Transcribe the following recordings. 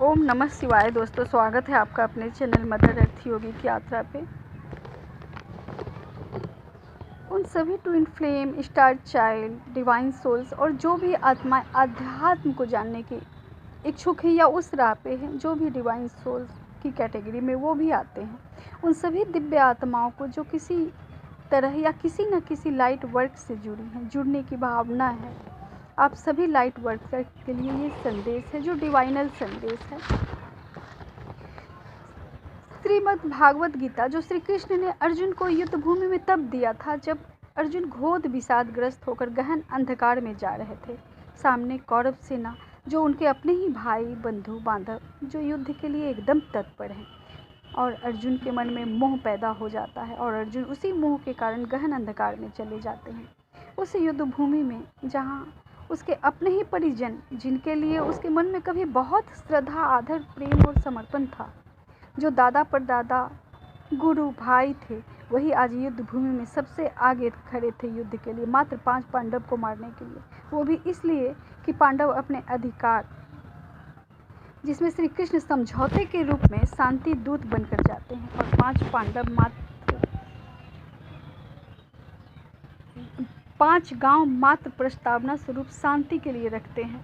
ओम नमः शिवाय। दोस्तों, स्वागत है आपका अपने चैनल मदर अर्थ योगी की यात्रा पे। उन सभी twin flame, star child, divine souls और जो भी आत्माएं अध्यात्म को जानने की इच्छुक है या उस राह पे हैं, जो भी डिवाइन सोल्स की कैटेगरी में वो भी आते हैं, उन सभी दिव्य आत्माओं को जो किसी तरह या किसी न किसी लाइट वर्क से जुड़ी हैं, जुड़ने की भावना है, आप सभी लाइट वर्कर के लिए ये संदेश है जो डिवाइनल संदेश है। श्रीमद् भागवत गीता जो श्री कृष्ण ने अर्जुन को युद्ध भूमि में तब दिया था जब अर्जुन घोर विषादग्रस्त होकर गहन अंधकार में जा रहे थे। सामने कौरव सेना जो उनके अपने ही भाई बंधु बांधव जो युद्ध के लिए एकदम तत्पर हैं, और अर्जुन के मन में मोह पैदा हो जाता है और अर्जुन उसी मोह के कारण गहन अंधकार में चले जाते हैं। उस युद्ध भूमि में जहाँ उसके अपने ही परिजन, जिनके लिए उसके मन में कभी बहुत श्रद्धा, आदर, प्रेम और समर्पण था, जो दादा परदादा, गुरु, भाई थे, वही आज युद्ध भूमि में सबसे आगे खड़े थे युद्ध के लिए, मात्र 5 पांडव को मारने के लिए। वो भी इसलिए कि पांडव अपने अधिकार, जिसमें श्री कृष्ण समझौते के रूप में शांति दूत बनकर जाते हैं, और 5 पांडव मात्र 5 गांव मात्र प्रस्तावना स्वरूप शांति के लिए रखते हैं,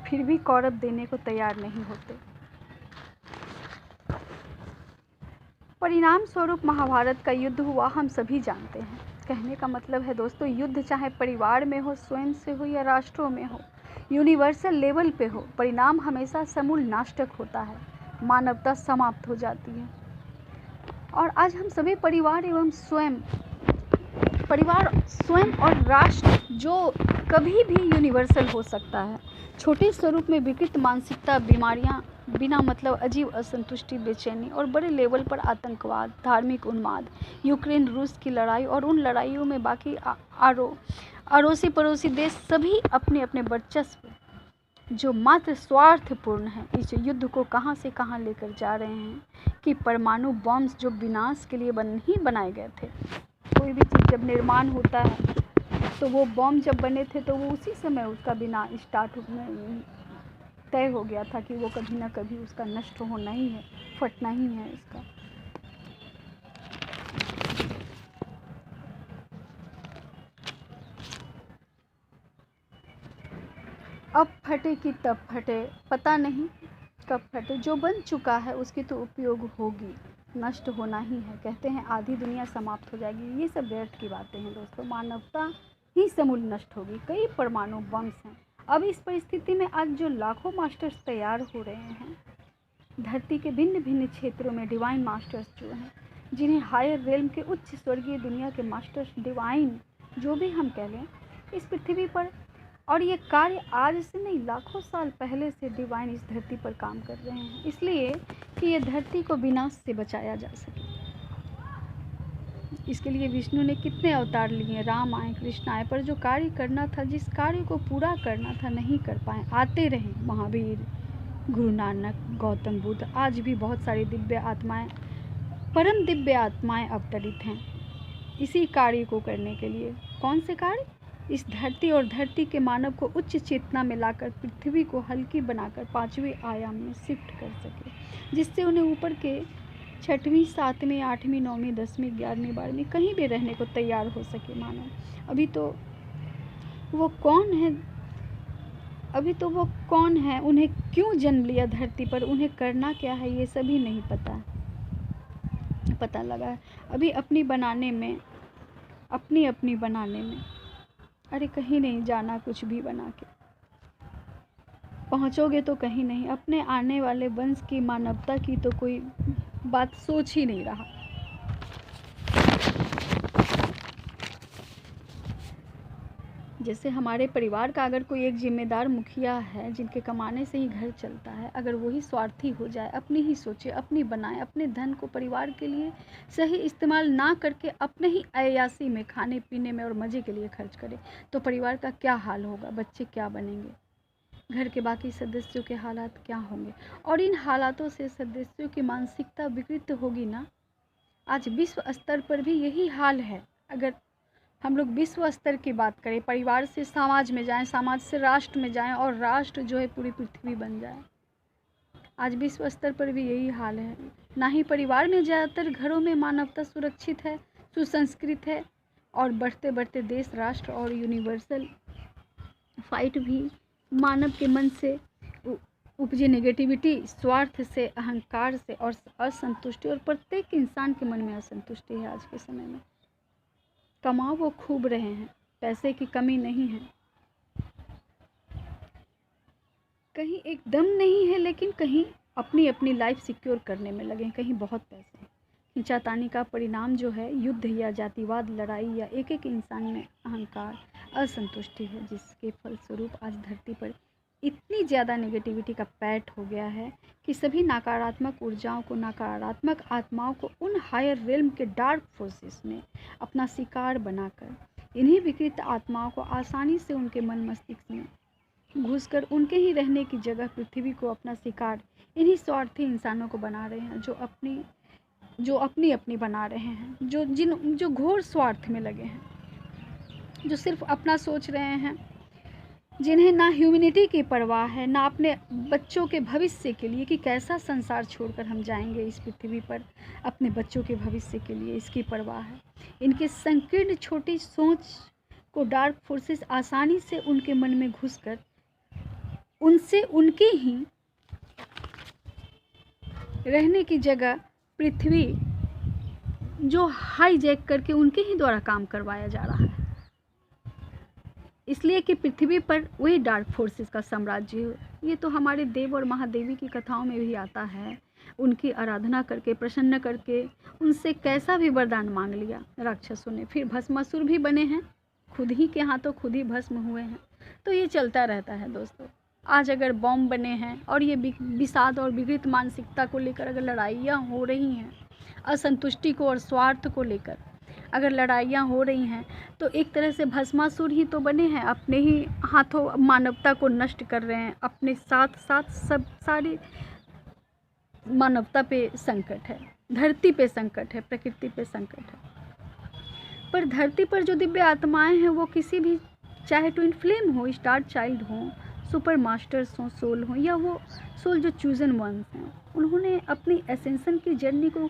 फिर भी कौरव देने को तैयार नहीं होते। परिणाम स्वरूप महाभारत का युद्ध हुआ, हम सभी जानते हैं। कहने का मतलब है दोस्तों, युद्ध चाहे परिवार में हो, स्वयं से हो या राष्ट्रों में हो, यूनिवर्सल लेवल पे हो, परिणाम हमेशा समूल नाशक होता है, मानवता समाप्त हो जाती है। और आज हम सभी परिवार स्वयं और राष्ट्र जो कभी भी यूनिवर्सल हो सकता है, छोटे स्वरूप में विकृत मानसिकता, बीमारियां, बिना मतलब अजीब असंतुष्टि, बेचैनी, और बड़े लेवल पर आतंकवाद, धार्मिक उन्माद, यूक्रेन रूस की लड़ाई और उन लड़ाइयों में बाकी अड़ोसी पड़ोसी देश सभी अपने अपने वर्चस्व जो मात्र स्वार्थपूर्ण है, इस युद्ध को कहां से कहां लेकर जा रहे हैं कि परमाणु बॉम्ब्स जो विनाश के लिए बनाए गए थे। कोई भी चीज़ जब निर्माण होता है तो वो बॉम्ब जब बने थे तो वो उसी समय उसका बिना स्टार्ट तय हो गया था कि वो कभी ना कभी उसका नष्ट होना ही है, फटना ही है इसका। अब फटे कि तब फटे, पता नहीं कब फटे। जो बन चुका है उसकी तो उपयोग होगी, नष्ट होना ही है। कहते हैं आधी दुनिया समाप्त हो जाएगी, ये सब व्यर्थ की बातें हैं दोस्तों। मानवता ही समूल नष्ट होगी। कई परमाणु बम्स हैं। अब इस परिस्थिति में आज जो लाखों मास्टर्स तैयार हो रहे हैं धरती के भिन्न भिन्न क्षेत्रों में, डिवाइन मास्टर्स जो हैं, जिन्हें हायर रेल्म के उच्च स्वर्गीय दुनिया के मास्टर्स, डिवाइन जो भी हम कह लें, इस पृथ्वी पर, और ये कार्य आज से नहीं लाखों साल पहले से डिवाइन इस धरती पर काम कर रहे हैं, इसलिए कि ये धरती को विनाश से बचाया जा सके। इसके लिए विष्णु ने कितने अवतार लिए, राम आए, कृष्ण आए, पर जो कार्य करना था, जिस कार्य को पूरा करना था, नहीं कर पाए। आते रहे महावीर, गुरु नानक, गौतम बुद्ध, आज भी बहुत सारी दिव्य आत्माएं, परम दिव्य आत्माएं अवतरित हैं इसी कार्य को करने के लिए। कौन से कार्य? इस धरती और धरती के मानव को उच्च चेतना में लाकर पृथ्वी को हल्की बनाकर 5वें आयाम में शिफ्ट कर सके, जिससे उन्हें ऊपर के 6वीं, 7वीं, 8वीं, 9वीं, 10वीं, 11वीं, 12वीं कहीं भी रहने को तैयार हो सके मानव। अभी तो वो कौन है, उन्हें क्यों जन्म लिया धरती पर, उन्हें करना क्या है, ये सभी नहीं पता लगा है। अभी अपनी बनाने में, अरे कहीं नहीं जाना, कुछ भी बना के पहुंचोगे तो कहीं नहीं। अपने आने वाले वंश की, मानवता की तो कोई बात सोच ही नहीं रहा। जैसे हमारे परिवार का अगर कोई एक जिम्मेदार मुखिया है, जिनके कमाने से ही घर चलता है, अगर वही स्वार्थी हो जाए, अपनी ही सोचे, अपनी बनाए, अपने धन को परिवार के लिए सही इस्तेमाल ना करके अपने ही अय्यासी में, खाने पीने में और मज़े के लिए खर्च करे, तो परिवार का क्या हाल होगा, बच्चे क्या बनेंगे, घर के बाकी सदस्यों के हालात क्या होंगे, और इन हालातों से सदस्यों की मानसिकता विकृत होगी ना। आज विश्व स्तर पर भी यही हाल है। अगर हम लोग विश्व स्तर की बात करें, परिवार से समाज में जाएं, समाज से राष्ट्र में जाएं, और राष्ट्र जो है पूरी पृथ्वी बन जाए, आज विश्व स्तर पर भी यही हाल है। ना ही परिवार में ज़्यादातर घरों में मानवता सुरक्षित है, सुसंस्कृत है, और बढ़ते बढ़ते देश, राष्ट्र और यूनिवर्सल फाइट भी मानव के मन से उपजे नेगेटिविटी, स्वार्थ से, अहंकार से और असंतुष्टि, और प्रत्येक इंसान के मन में असंतुष्टि है आज के समय में। कमाओ वो खूब रहे हैं, पैसे की कमी नहीं है, कहीं एकदम नहीं है, लेकिन कहीं अपनी अपनी लाइफ सिक्योर करने में लगे, कहीं बहुत पैसे हैं। खींचातानी का परिणाम जो है युद्ध या जातिवाद, लड़ाई या एक एक इंसान में अहंकार, असंतुष्टि है, जिसके फलस्वरूप आज धरती पर इतनी ज़्यादा नेगेटिविटी का पैठ हो गया है कि सभी नकारात्मक ऊर्जाओं को, नकारात्मक आत्माओं को उन हायर रिल्म के डार्क फोर्सेस ने अपना शिकार बनाकर इन्हीं विकृत आत्माओं को आसानी से उनके मन मस्तिष्क में घुसकर उनके ही रहने की जगह पृथ्वी को अपना शिकार इन्हीं स्वार्थी इंसानों को बना रहे हैं, जो अपनी अपनी बना रहे हैं, जो घोर स्वार्थ में लगे हैं, जो सिर्फ अपना सोच रहे हैं, जिन्हें ना ह्यूमैनिटी की परवाह है, ना अपने बच्चों के भविष्य के लिए कि कैसा संसार छोड़कर हम जाएंगे इस पृथ्वी पर, अपने बच्चों के भविष्य के लिए इसकी परवाह है। इनके संकीर्ण छोटी सोच को डार्क फोर्सेस आसानी से उनके मन में घुसकर उनसे उनके ही रहने की जगह पृथ्वी जो हाईजैक करके उनके ही द्वारा काम करवाया जा रहा है, इसलिए कि पृथ्वी पर वही डार्क फोर्सेस का साम्राज्य हो। ये तो हमारे देव और महादेवी की कथाओं में भी आता है। उनकी आराधना करके, प्रसन्न करके, उनसे कैसा भी वरदान मांग लिया राक्षसों ने, फिर भस्मासुर भी बने हैं, खुद ही के हाथों खुद ही भस्म हुए हैं। तो ये चलता रहता है दोस्तों। आज अगर बॉम्ब बने हैं और ये विषाद और विकृत मानसिकता को लेकर अगर लड़ाइयाँ हो रही हैं, असंतुष्टि को और स्वार्थ को लेकर अगर लड़ाइयाँ हो रही हैं, तो एक तरह से भस्मासुर ही तो बने हैं, अपने ही हाथों मानवता को नष्ट कर रहे हैं। अपने साथ साथ सब सारी मानवता पे संकट है, धरती पे संकट है, प्रकृति पे संकट है। पर धरती पर जो दिव्य आत्माएं हैं, वो किसी भी, चाहे ट्विन फ्लेम हो, स्टार चाइल्ड हो, सुपर मास्टर्स हो, सोल हो, या वो सोल जो चूजन वंस हैं, उन्होंने अपनी एसेंशन की जर्नी को,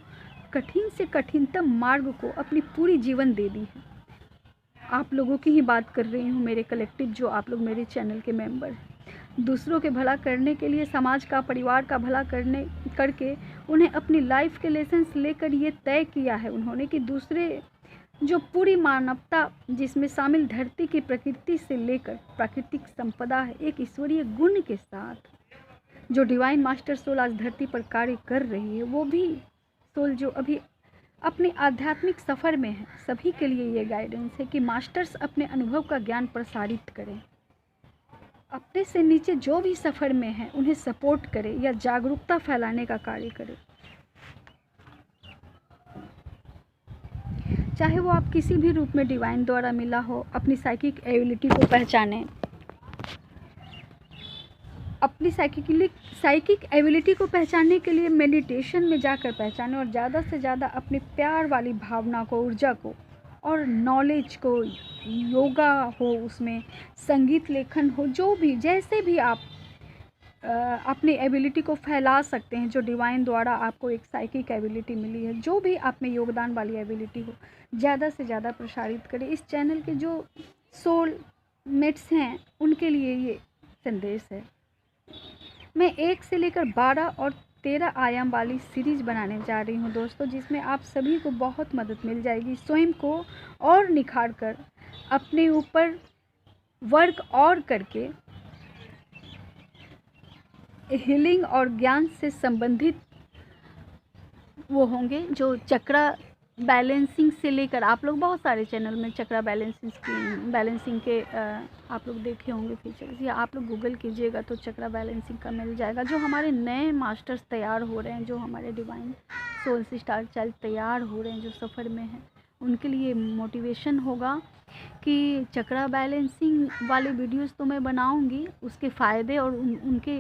कठिन से कठिनतम मार्ग को अपनी पूरी जीवन दे दी है। आप लोगों की ही बात कर रही हूँ, मेरे कलेक्टिव, जो आप लोग मेरे चैनल के मेंबर हैं। दूसरों के भला करने के लिए, समाज का, परिवार का भला करके उन्हें अपनी लाइफ के लेसन्स लेकर ये तय किया है उन्होंने कि दूसरे, जो पूरी मानवता जिसमें शामिल धरती की प्रकृति से लेकर प्राकृतिक संपदा है, एक ईश्वरीय गुण के साथ जो डिवाइन मास्टर सोल आज धरती पर कार्य कर रही है, वो भी सोल जो अभी अपने आध्यात्मिक सफ़र में है, सभी के लिए ये गाइडेंस है कि मास्टर्स अपने अनुभव का ज्ञान प्रसारित करें, अपने से नीचे जो भी सफ़र में है उन्हें सपोर्ट करें या जागरूकता फैलाने का कार्य करें। चाहे वो आप किसी भी रूप में डिवाइन द्वारा मिला हो, अपनी साइकिक एबिलिटी को पहचानें, अपनी साइकिक एबिलिटी को पहचानने के लिए मेडिटेशन में जाकर पहचानें, और ज़्यादा से ज़्यादा अपनी प्यार वाली भावना को, ऊर्जा को और नॉलेज को, योगा हो, उसमें संगीत लेखन हो, जो भी, जैसे भी आप अपनी एबिलिटी को फैला सकते हैं, जो डिवाइन द्वारा आपको एक साइकिक एबिलिटी मिली है, जो भी आप में योगदान वाली एबिलिटी हो, ज़्यादा से ज़्यादा प्रसारित करें। इस चैनल के जो सोल मेट्स हैं उनके लिए ये संदेश है। मैं 1 से लेकर 12 और 13 आयाम वाली सीरीज़ बनाने जा रही हूँ दोस्तों, जिसमें आप सभी को बहुत मदद मिल जाएगी स्वयं को और निखार कर, अपने ऊपर वर्क और करके हीलिंग और ज्ञान से संबंधित वो होंगे, जो चक्रा बैलेंसिंग से लेकर, आप लोग बहुत सारे चैनल में चक्रा बैलेंसिंग के आप लोग देखे होंगे फीचर्स, या आप लोग गूगल कीजिएगा तो चक्रा बैलेंसिंग का मिल जाएगा। जो हमारे नए मास्टर्स तैयार हो रहे हैं, जो हमारे डिवाइन सोल से स्टार चाइल्ड तैयार हो रहे हैं, जो सफ़र में हैं, उनके लिए मोटिवेशन होगा कि चक्रा बैलेंसिंग वाले वीडियोस तो मैं बनाऊंगी, उसके फ़ायदे और उनके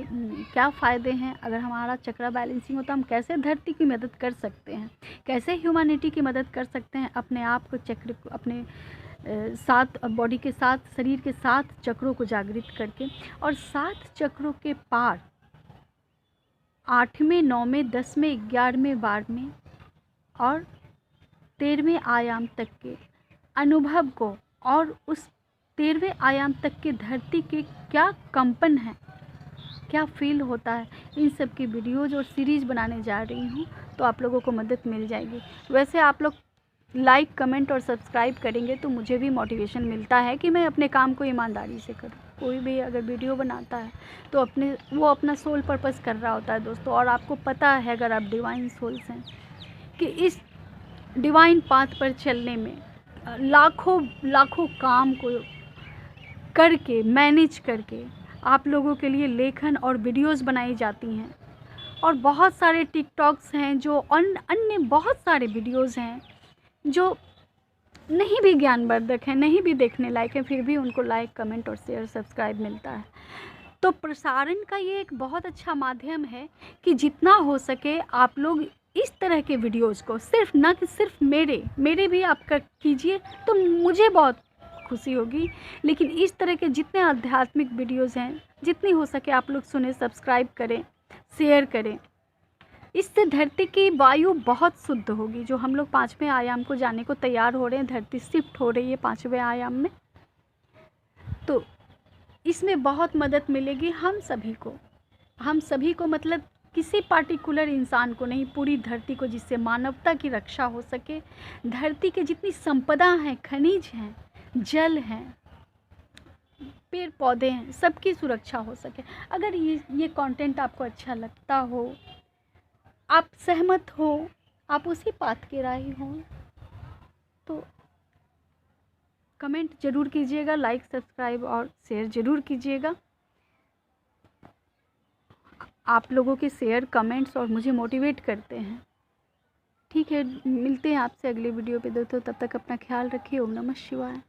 क्या फ़ायदे हैं, अगर हमारा चक्रा बैलेंसिंग हो तो हम कैसे धरती की मदद कर सकते हैं, कैसे ह्यूमैनिटी की मदद कर सकते हैं, अपने आप को, चक्र को, अपने साथ बॉडी के साथ, शरीर के साथ चक्रों को जागृत करके, और 7 चक्रों के पार 8वें 9वें 10वें 11वें 12वें और 13वें आयाम तक के अनुभव को और उस 13वें आयाम तक के धरती के क्या कंपन है, क्या फील होता है, इन सब की वीडियोज़ और सीरीज़ बनाने जा रही हूँ, तो आप लोगों को मदद मिल जाएगी। वैसे आप लोग लाइक कमेंट और सब्सक्राइब करेंगे तो मुझे भी मोटिवेशन मिलता है कि मैं अपने काम को ईमानदारी से करूँ। कोई भी अगर वीडियो बनाता है तो वो अपना सोल पर्पस कर रहा होता है दोस्तों। और आपको पता है, अगर आप डिवाइन सोल्स हैं, कि इस डिवाइन पाथ पर चलने में लाखों काम को करके मैनेज करके आप लोगों के लिए लेखन और वीडियोस बनाई जाती हैं। और बहुत सारे टिकटॉक्स हैं जो अन्य बहुत सारे वीडियोस हैं जो नहीं भी ज्ञानवर्धक हैं, नहीं भी देखने लायक हैं, फिर भी उनको लाइक कमेंट और शेयर सब्सक्राइब मिलता है। तो प्रसारण का ये एक बहुत अच्छा माध्यम है कि जितना हो सके आप लोग इस तरह के वीडियोस को सिर्फ मेरे भी आप कीजिए तो मुझे बहुत खुशी होगी। लेकिन इस तरह के जितने आध्यात्मिक वीडियोस हैं, जितनी हो सके आप लोग सुने, सब्सक्राइब करें, शेयर करें। इससे धरती की वायु बहुत शुद्ध होगी। जो हम लोग 5वें आयाम को जाने को तैयार हो रहे हैं, धरती शिफ्ट हो रही है 5वें आयाम में, तो इसमें बहुत मदद मिलेगी हम सभी को मतलब किसी पार्टिकुलर इंसान को नहीं, पूरी धरती को, जिससे मानवता की रक्षा हो सके। धरती के जितनी संपदा हैं, खनिज हैं, जल हैं, पेड़ पौधे हैं, सबकी सुरक्षा हो सके। अगर ये कंटेंट आपको अच्छा लगता हो, आप सहमत हो, आप उसी पाथ के राही हो, तो कमेंट ज़रूर कीजिएगा, लाइक सब्सक्राइब और शेयर ज़रूर कीजिएगा। आप लोगों के शेयर कमेंट्स और मुझे मोटिवेट करते हैं। ठीक है, मिलते हैं आपसे अगले वीडियो पे दोस्तों। तब तक अपना ख्याल रखिए। ओम नमः शिवाय।